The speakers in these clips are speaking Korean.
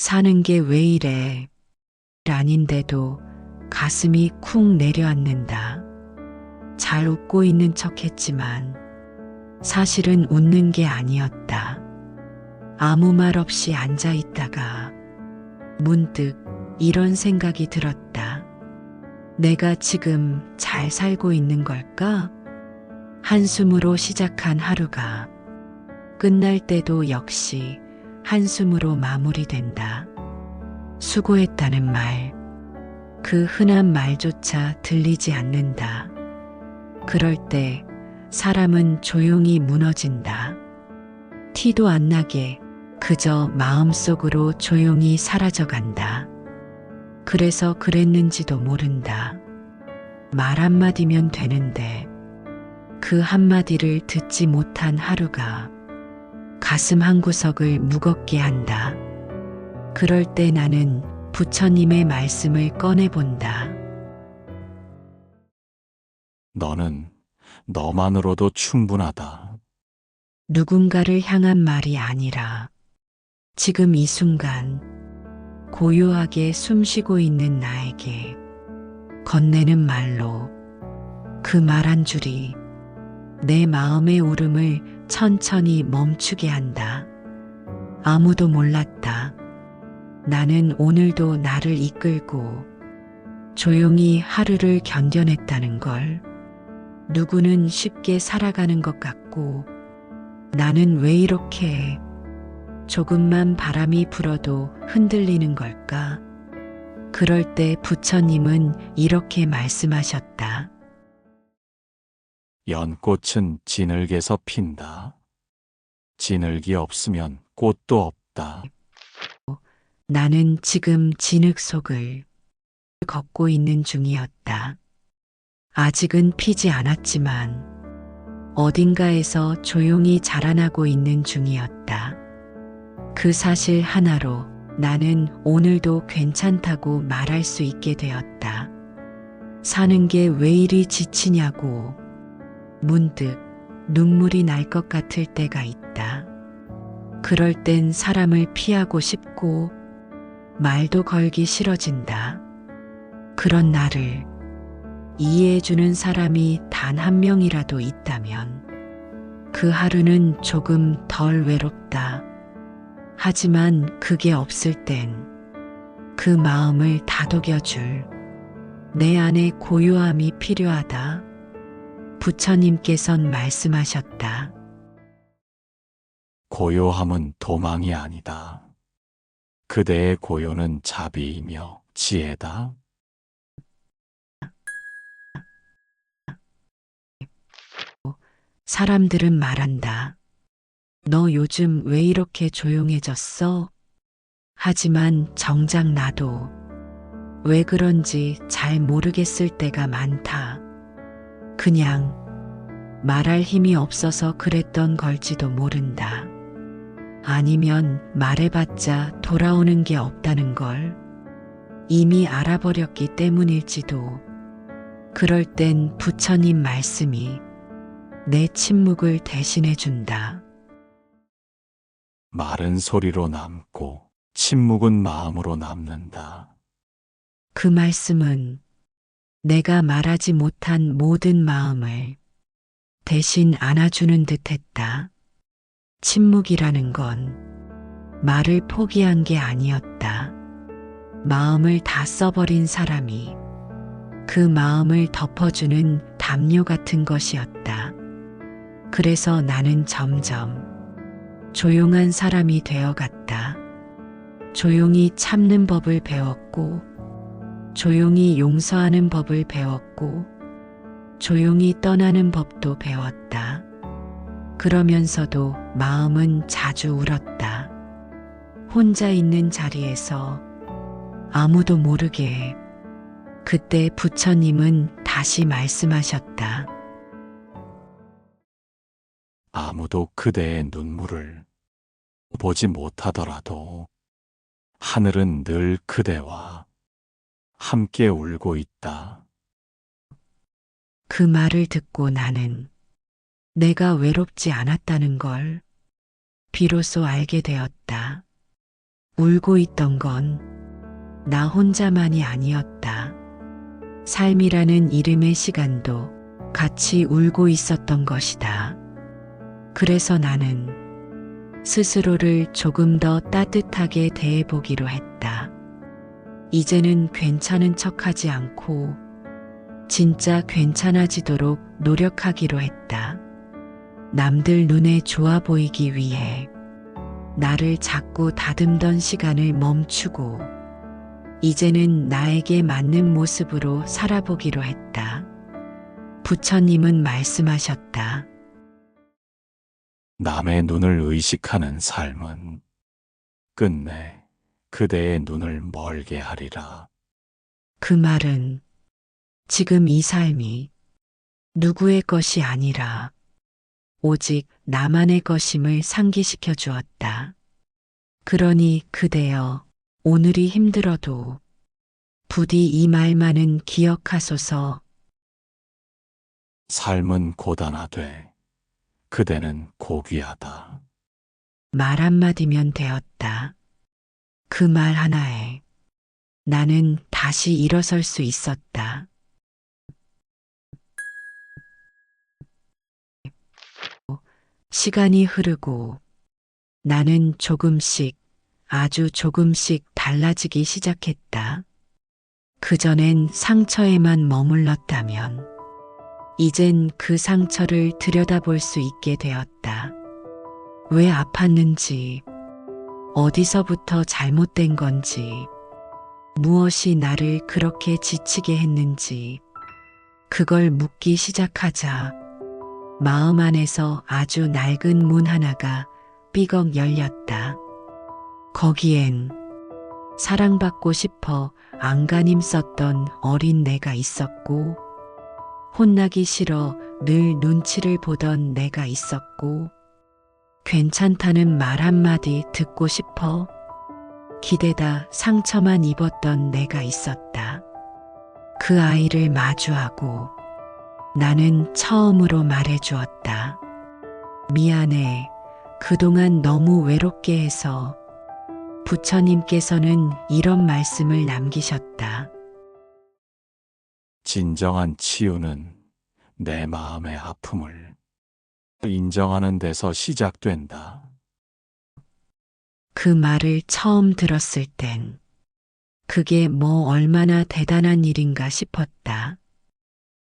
사는 게 왜 이래? 아닌데도 가슴이 쿵 내려앉는다. 잘 웃고 있는 척 했지만 사실은 웃는 게 아니었다. 아무 말 없이 앉아 있다가 문득 이런 생각이 들었다. 내가 지금 잘 살고 있는 걸까? 한숨으로 시작한 하루가 끝날 때도 역시 한숨으로 마무리된다. 수고했다는 말, 그 흔한 말조차 들리지 않는다. 그럴 때 사람은 조용히 무너진다. 티도 안 나게 그저 마음속으로 조용히 사라져간다. 그래서 그랬는지도 모른다. 말 한마디면 되는데 그 한마디를 듣지 못한 하루가 가슴 한구석을 무겁게 한다. 그럴 때 나는 부처님의 말씀을 꺼내본다. 너는 너만으로도 충분하다. 누군가를 향한 말이 아니라 지금 이 순간 고요하게 숨쉬고 있는 나에게 건네는 말로 그 말 한 줄이 내 마음의 울음을 천천히 멈추게 한다. 아무도 몰랐다. 나는 오늘도 나를 이끌고 조용히 하루를 견뎌냈다는 걸. 누구는 쉽게 살아가는 것 같고 나는 왜 이렇게 조금만 바람이 불어도 흔들리는 걸까? 그럴 때 부처님은 이렇게 말씀하셨다. 연꽃은 진흙에서 핀다. 진흙이 없으면 꽃도 없다. 나는 지금 진흙 속을 걷고 있는 중이었다. 아직은 피지 않았지만 어딘가에서 조용히 자라나고 있는 중이었다. 그 사실 하나로 나는 오늘도 괜찮다고 말할 수 있게 되었다. 사는 게 왜 이리 지치냐고 문득 눈물이 날 것 같을 때가 있다. 그럴 땐 사람을 피하고 싶고 말도 걸기 싫어진다. 그런 나를 이해해주는 사람이 단 한 명이라도 있다면 그 하루는 조금 덜 외롭다. 하지만 그게 없을 땐 그 마음을 다독여줄 내 안의 고요함이 필요하다. 부처님께선 말씀하셨다. 고요함은 도망이 아니다. 그대의 고요는 자비이며 지혜다. 사람들은 말한다. 너 요즘 왜 이렇게 조용해졌어? 하지만 정작 나도 왜 그런지 잘 모르겠을 때가 많다. 그냥 말할 힘이 없어서 그랬던 걸지도 모른다. 아니면 말해봤자 돌아오는 게 없다는 걸 이미 알아버렸기 때문일지도. 그럴 땐 부처님 말씀이 내 침묵을 대신해 준다. 말은 소리로 남고 침묵은 마음으로 남는다. 그 말씀은 내가 말하지 못한 모든 마음을 대신 안아주는 듯 했다. 침묵이라는 건 말을 포기한 게 아니었다. 마음을 다 써버린 사람이 그 마음을 덮어주는 담요 같은 것이었다. 그래서 나는 점점 조용한 사람이 되어갔다. 조용히 참는 법을 배웠고, 조용히 용서하는 법을 배웠고, 조용히 떠나는 법도 배웠다. 그러면서도 마음은 자주 울었다. 혼자 있는 자리에서 아무도 모르게. 그때 부처님은 다시 말씀하셨다. 아무도 그대의 눈물을 보지 못하더라도 하늘은 늘 그대와 함께 울고 있다. 그 말을 듣고 나는 내가 외롭지 않았다는 걸 비로소 알게 되었다. 울고 있던 건 나 혼자만이 아니었다. 삶이라는 이름의 시간도 같이 울고 있었던 것이다. 그래서 나는 스스로를 조금 더 따뜻하게 대해보기로 했다. 이제는 괜찮은 척하지 않고 진짜 괜찮아지도록 노력하기로 했다. 남들 눈에 좋아 보이기 위해 나를 자꾸 다듬던 시간을 멈추고 이제는 나에게 맞는 모습으로 살아보기로 했다. 부처님은 말씀하셨다. 남의 눈을 의식하는 삶은 끝내 그대의 눈을 멀게 하리라. 그 말은 지금 이 삶이 누구의 것이 아니라 오직 나만의 것임을 상기시켜 주었다. 그러니 그대여, 오늘이 힘들어도 부디 이 말만은 기억하소서. 삶은 고단하되 그대는 고귀하다. 말 한마디면 되었다. 그 말 하나에 나는 다시 일어설 수 있었다. 시간이 흐르고 나는 조금씩, 아주 조금씩 달라지기 시작했다. 그전엔 상처에만 머물렀다면 이젠 그 상처를 들여다볼 수 있게 되었다. 왜 아팠는지, 어디서부터 잘못된 건지, 무엇이 나를 그렇게 지치게 했는지, 그걸 묻기 시작하자 마음 안에서 아주 낡은 문 하나가 삐걱 열렸다. 거기엔 사랑받고 싶어 안간힘 썼던 어린 내가 있었고, 혼나기 싫어 늘 눈치를 보던 내가 있었고, 괜찮다는 말 한마디 듣고 싶어 기대다 상처만 입었던 내가 있었다. 그 아이를 마주하고 나는 처음으로 말해주었다. 미안해. 그동안 너무 외롭게 해서. 부처님께서는 이런 말씀을 남기셨다. 진정한 치유는 내 마음의 아픔을 인정하는 데서 시작된다. 그 말을 처음 들었을 땐 그게 뭐 얼마나 대단한 일인가 싶었다.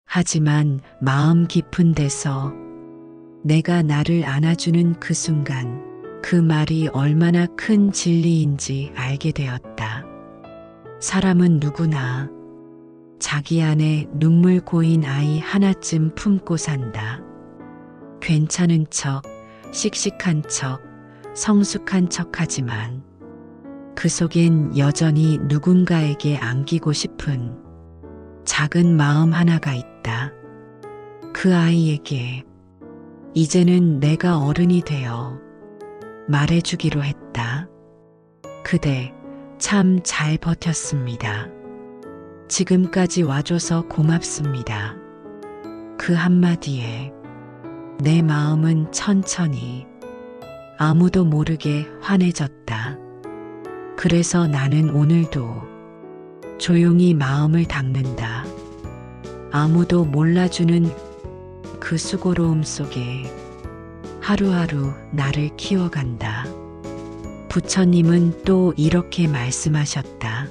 하지만 마음 깊은 데서 내가 나를 안아주는 그 순간 그 말이 얼마나 큰 진리인지 알게 되었다. 사람은 누구나 자기 안에 눈물 고인 아이 하나쯤 품고 산다. 괜찮은 척, 씩씩한 척, 성숙한 척하지만 그 속엔 여전히 누군가에게 안기고 싶은 작은 마음 하나가 있다. 그 아이에게 이제는 내가 어른이 되어 말해주기로 했다. 그대 참 잘 버텼습니다. 지금까지 와줘서 고맙습니다. 그 한마디에 내 마음은 천천히 아무도 모르게 환해졌다. 그래서 나는 오늘도 조용히 마음을 닦는다. 아무도 몰라주는 그 수고로움 속에 하루하루 나를 키워간다. 부처님은 또 이렇게 말씀하셨다.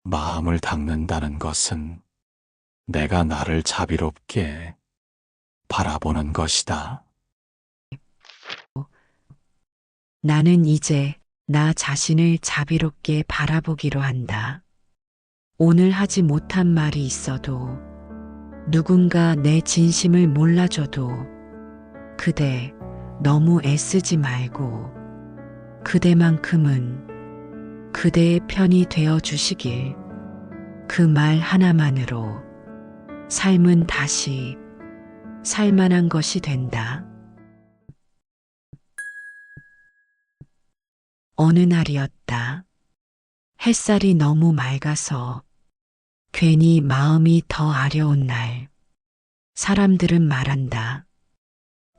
마음을 닦는다는 것은 내가 나를 자비롭게 바라보는 것이다. 나는 이제 나 자신을 자비롭게 바라보기로 한다. 오늘 하지 못한 말이 있어도 누군가 내 진심을 몰라줘도 그대 너무 애쓰지 말고 그대만큼은 그대의 편이 되어 주시길. 그 말 하나만으로 삶은 다시 살만한 것이 된다. 어느 날이었다. 햇살이 너무 맑아서 괜히 마음이 더 아려운 날. 사람들은 말한다.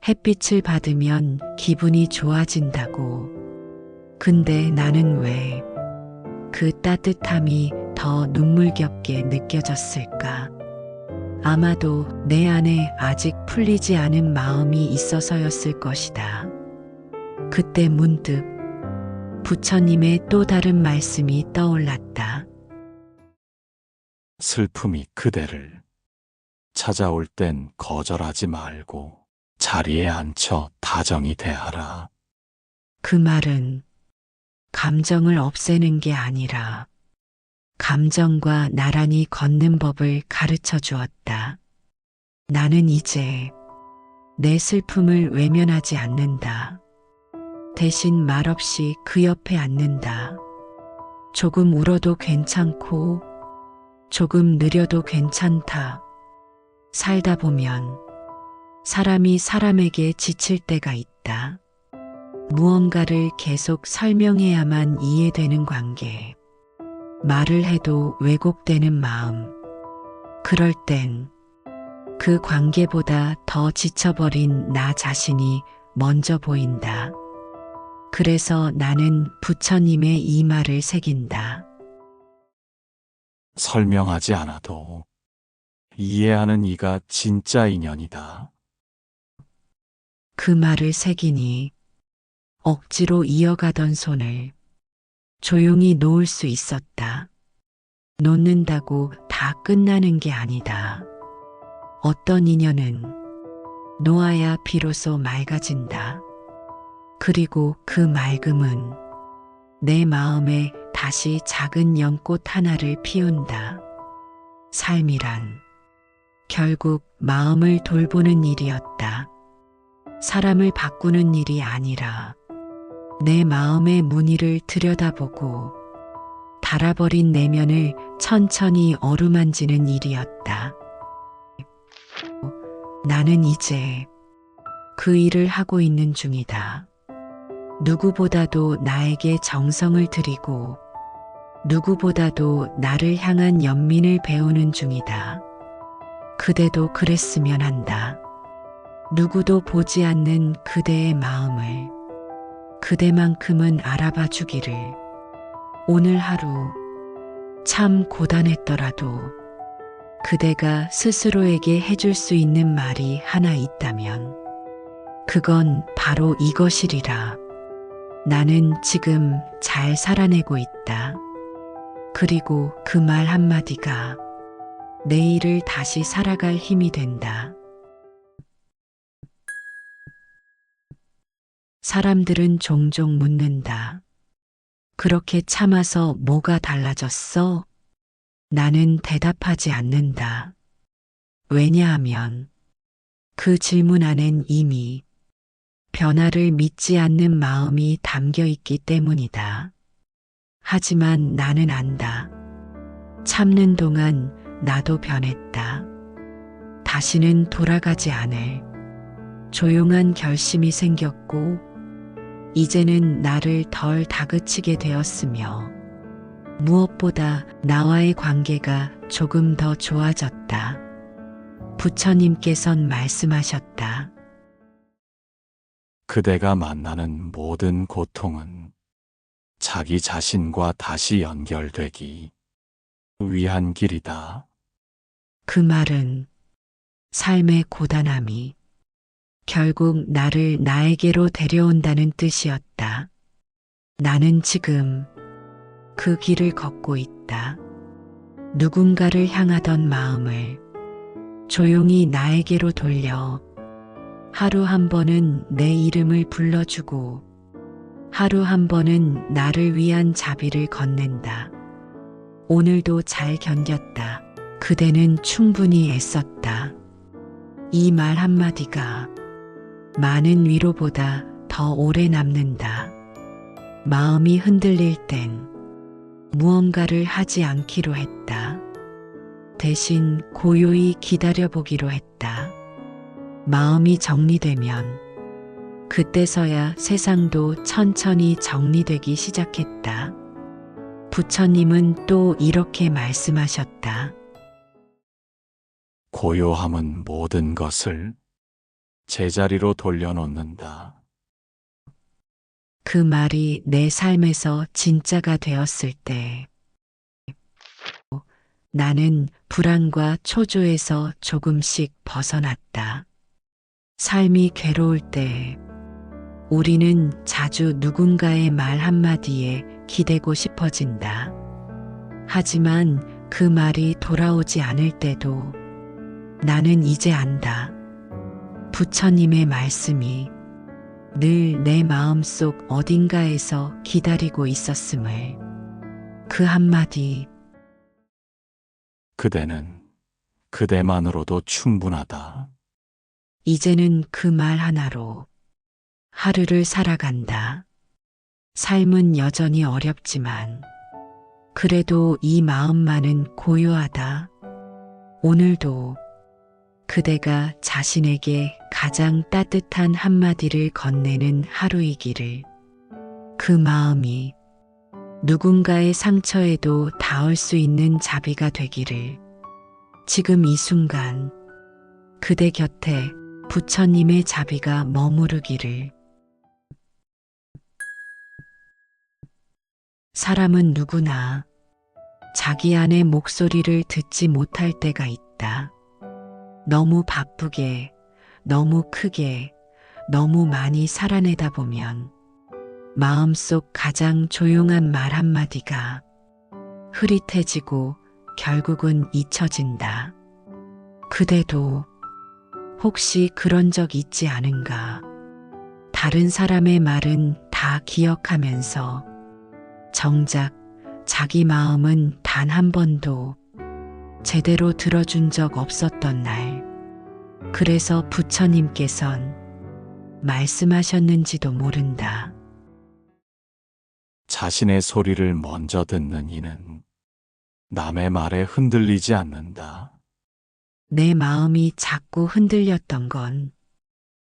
햇빛을 받으면 기분이 좋아진다고. 근데 나는 왜 그 따뜻함이 더 눈물겹게 느껴졌을까? 아마도 내 안에 아직 풀리지 않은 마음이 있어서였을 것이다. 그때 문득 부처님의 또 다른 말씀이 떠올랐다. 슬픔이 그대를 찾아올 땐 거절하지 말고 자리에 앉혀 다정히 대하라. 그 말은 감정을 없애는 게 아니라 감정과 나란히 걷는 법을 가르쳐 주었다. 나는 이제 내 슬픔을 외면하지 않는다. 대신 말없이 그 옆에 앉는다. 조금 울어도 괜찮고, 조금 느려도 괜찮다. 살다 보면 사람이 사람에게 지칠 때가 있다. 무언가를 계속 설명해야만 이해되는 관계. 말을 해도 왜곡되는 마음. 그럴 땐 그 관계보다 더 지쳐버린 나 자신이 먼저 보인다. 그래서 나는 부처님의 이 말을 새긴다. 설명하지 않아도 이해하는 이가 진짜 인연이다. 그 말을 새기니 억지로 이어가던 손을 조용히 놓을 수 있었다. 놓는다고 다 끝나는 게 아니다. 어떤 인연은 놓아야 비로소 맑아진다. 그리고 그 맑음은 내 마음에 다시 작은 연꽃 하나를 피운다. 삶이란 결국 마음을 돌보는 일이었다. 사람을 바꾸는 일이 아니라 내 마음의 무늬를 들여다보고 닳아버린 내면을 천천히 어루만지는 일이었다. 나는 이제 그 일을 하고 있는 중이다. 누구보다도 나에게 정성을 들이고 누구보다도 나를 향한 연민을 배우는 중이다. 그대도 그랬으면 한다. 누구도 보지 않는 그대의 마음을 그대만큼은 알아봐 주기를. 오늘 하루 참 고단했더라도 그대가 스스로에게 해줄 수 있는 말이 하나 있다면 그건 바로 이것이리라. 나는 지금 잘 살아내고 있다. 그리고 그 말 한마디가 내일을 다시 살아갈 힘이 된다. 사람들은 종종 묻는다. 그렇게 참아서 뭐가 달라졌어? 나는 대답하지 않는다. 왜냐하면 그 질문 안엔 이미 변화를 믿지 않는 마음이 담겨 있기 때문이다. 하지만 나는 안다. 참는 동안 나도 변했다. 다시는 돌아가지 않을 조용한 결심이 생겼고, 이제는 나를 덜 다그치게 되었으며, 무엇보다 나와의 관계가 조금 더 좋아졌다. 부처님께선 말씀하셨다. 그대가 만나는 모든 고통은 자기 자신과 다시 연결되기 위한 길이다. 그 말은 삶의 고단함이 결국 나를 나에게로 데려온다는 뜻이었다. 나는 지금 그 길을 걷고 있다. 누군가를 향하던 마음을 조용히 나에게로 돌려 하루 한 번은 내 이름을 불러주고 하루 한 번은 나를 위한 자비를 건넨다. 오늘도 잘 견뎠다. 그대는 충분히 애썼다. 이 말 한마디가 많은 위로보다 더 오래 남는다. 마음이 흔들릴 땐 무언가를 하지 않기로 했다. 대신 고요히 기다려보기로 했다. 마음이 정리되면 그때서야 세상도 천천히 정리되기 시작했다. 부처님은 또 이렇게 말씀하셨다. 고요함은 모든 것을 제자리로 돌려놓는다. 그 말이 내 삶에서 진짜가 되었을 때 나는 불안과 초조에서 조금씩 벗어났다. 삶이 괴로울 때 우리는 자주 누군가의 말 한마디에 기대고 싶어진다. 하지만 그 말이 돌아오지 않을 때도 나는 이제 안다. 부처님의 말씀이 늘 내 마음속 어딘가에서 기다리고 있었음을. 그 한마디, 그대는 그대만으로도 충분하다. 이제는 그 말 하나로 하루를 살아간다. 삶은 여전히 어렵지만 그래도 이 마음만은 고요하다. 오늘도 그대가 자신에게 가장 따뜻한 한마디를 건네는 하루이기를. 그 마음이 누군가의 상처에도 닿을 수 있는 자비가 되기를. 지금 이 순간 그대 곁에 부처님의 자비가 머무르기를. 사람은 누구나 자기 안의 목소리를 듣지 못할 때가 있다. 너무 바쁘게, 너무 크게, 너무 많이 살아내다 보면 마음속 가장 조용한 말 한마디가 흐릿해지고 결국은 잊혀진다. 그대도 혹시 그런 적 있지 않은가? 다른 사람의 말은 다 기억하면서 정작 자기 마음은 단 한 번도 제대로 들어준 적 없었던 날. 그래서 부처님께선 말씀하셨는지도 모른다. 자신의 소리를 먼저 듣는 이는 남의 말에 흔들리지 않는다. 내 마음이 자꾸 흔들렸던 건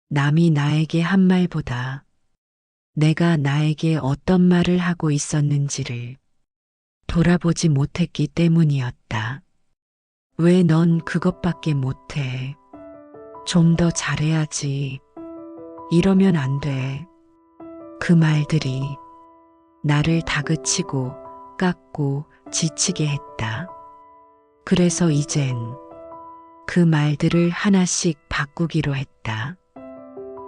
남이 나에게 한 말보다 내가 나에게 어떤 말을 하고 있었는지를 돌아보지 못했기 때문이었다. 왜 넌 그것밖에 못해? 좀 더 잘해야지. 이러면 안 돼. 그 말들이 나를 다그치고 깎고 지치게 했다. 그래서 이젠 그 말들을 하나씩 바꾸기로 했다.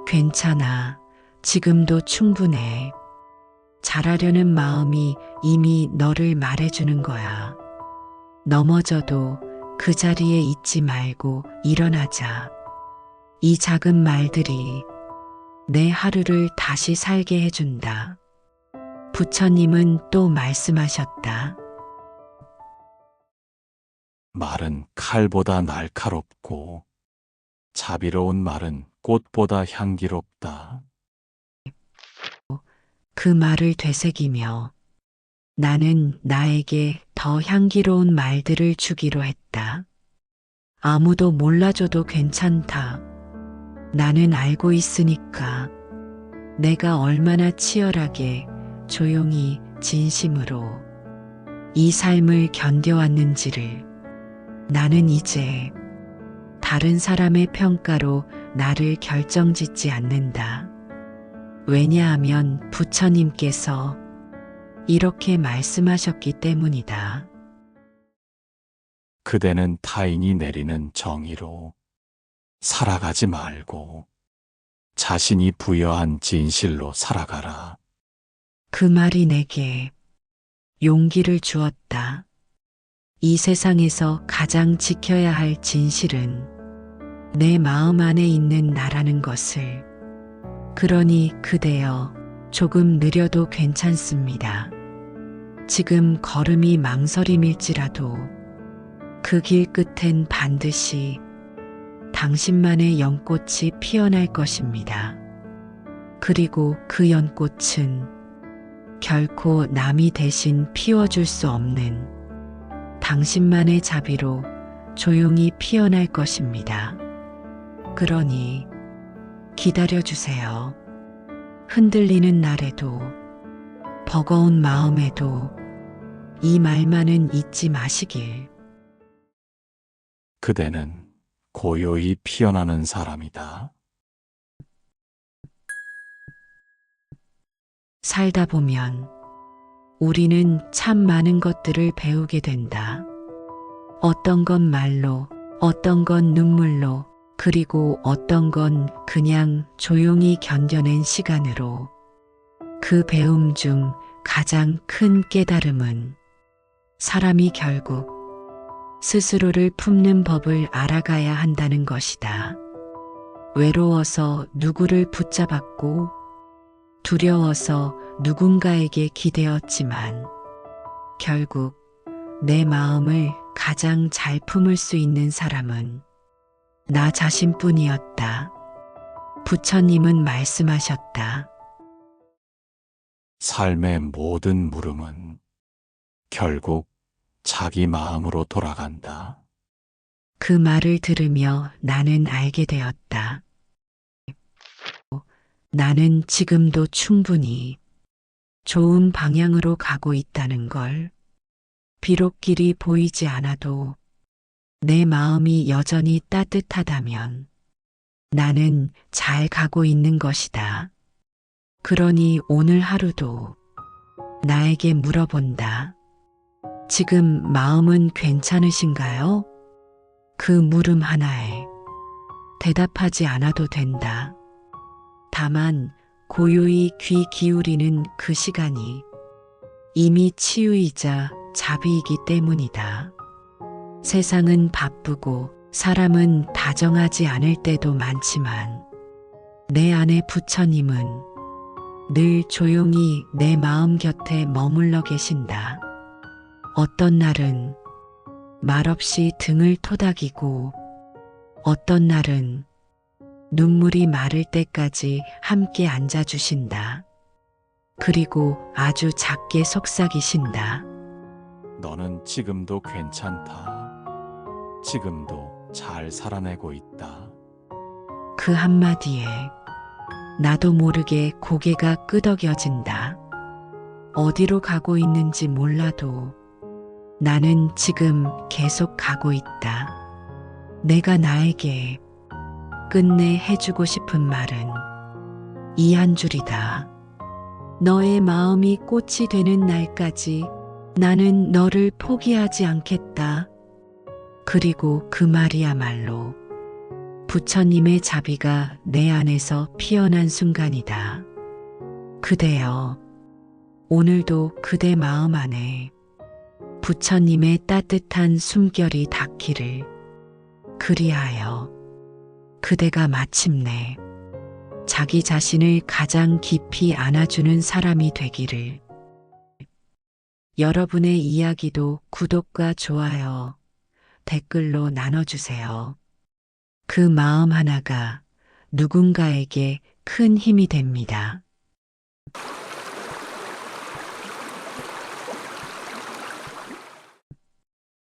괜찮아. 지금도 충분해. 잘하려는 마음이 이미 너를 말해주는 거야. 넘어져도 그 자리에 있지 말고 일어나자. 이 작은 말들이 내 하루를 다시 살게 해준다. 부처님은 또 말씀하셨다. 말은 칼보다 날카롭고 자비로운 말은 꽃보다 향기롭다. 그 말을 되새기며 나는 나에게 더 향기로운 말들을 주기로 했다. 아무도 몰라줘도 괜찮다. 나는 알고 있으니까. 내가 얼마나 치열하게 조용히 진심으로 이 삶을 견뎌왔는지를. 나는 이제 다른 사람의 평가로 나를 결정짓지 않는다. 왜냐하면 부처님께서 이렇게 말씀하셨기 때문이다. 그대는 타인이 내리는 정의로 살아가지 말고 자신이 부여한 진실로 살아가라. 그 말이 내게 용기를 주었다. 이 세상에서 가장 지켜야 할 진실은 내 마음 안에 있는 나라는 것을. 그러니 그대여, 조금 느려도 괜찮습니다. 지금 걸음이 망설임일지라도 그 길 끝엔 반드시 당신만의 연꽃이 피어날 것입니다. 그리고 그 연꽃은 결코 남이 대신 피워줄 수 없는 당신만의 자비로 조용히 피어날 것입니다. 그러니 기다려주세요. 흔들리는 날에도 버거운 마음에도 이 말만은 잊지 마시길. 그대는 고요히 피어나는 사람이다. 살다 보면 우리는 참 많은 것들을 배우게 된다. 어떤 건 말로, 어떤 건 눈물로, 그리고 어떤 건 그냥 조용히 견뎌낸 시간으로. 그 배움 중 가장 큰 깨달음은 사람이 결국 스스로를 품는 법을 알아가야 한다는 것이다. 외로워서 누구를 붙잡았고, 두려워서 누군가에게 기대었지만, 결국 내 마음을 가장 잘 품을 수 있는 사람은 나 자신뿐이었다. 부처님은 말씀하셨다. 삶의 모든 물음은 결국 자기 마음으로 돌아간다. 그 말을 들으며 나는 알게 되었다. 나는 지금도 충분히 좋은 방향으로 가고 있다는 걸. 비록 길이 보이지 않아도 내 마음이 여전히 따뜻하다면 나는 잘 가고 있는 것이다. 그러니 오늘 하루도 나에게 물어본다. 지금 마음은 괜찮으신가요? 그 물음 하나에 대답하지 않아도 된다. 다만 고요히 귀 기울이는 그 시간이 이미 치유이자 자비이기 때문이다. 세상은 바쁘고 사람은 다정하지 않을 때도 많지만 내 안에 부처님은 늘 조용히 내 마음 곁에 머물러 계신다. 어떤 날은 말없이 등을 토닥이고 어떤 날은 눈물이 마를 때까지 함께 앉아주신다. 그리고 아주 작게 속삭이신다. 너는 지금도 괜찮다. 지금도 잘 살아내고 있다. 그 한마디에 나도 모르게 고개가 끄덕여진다. 어디로 가고 있는지 몰라도 나는 지금 계속 가고 있다. 내가 나에게 끝내 해주고 싶은 말은 이 한 줄이다. 너의 마음이 꽃이 되는 날까지 나는 너를 포기하지 않겠다. 그리고 그 말이야말로 부처님의 자비가 내 안에서 피어난 순간이다. 그대여, 오늘도 그대 마음 안에 부처님의 따뜻한 숨결이 닿기를. 그리하여 그대가 마침내 자기 자신을 가장 깊이 안아주는 사람이 되기를. 여러분의 이야기도 구독과 좋아요, 댓글로 나눠주세요. 그 마음 하나가 누군가에게 큰 힘이 됩니다.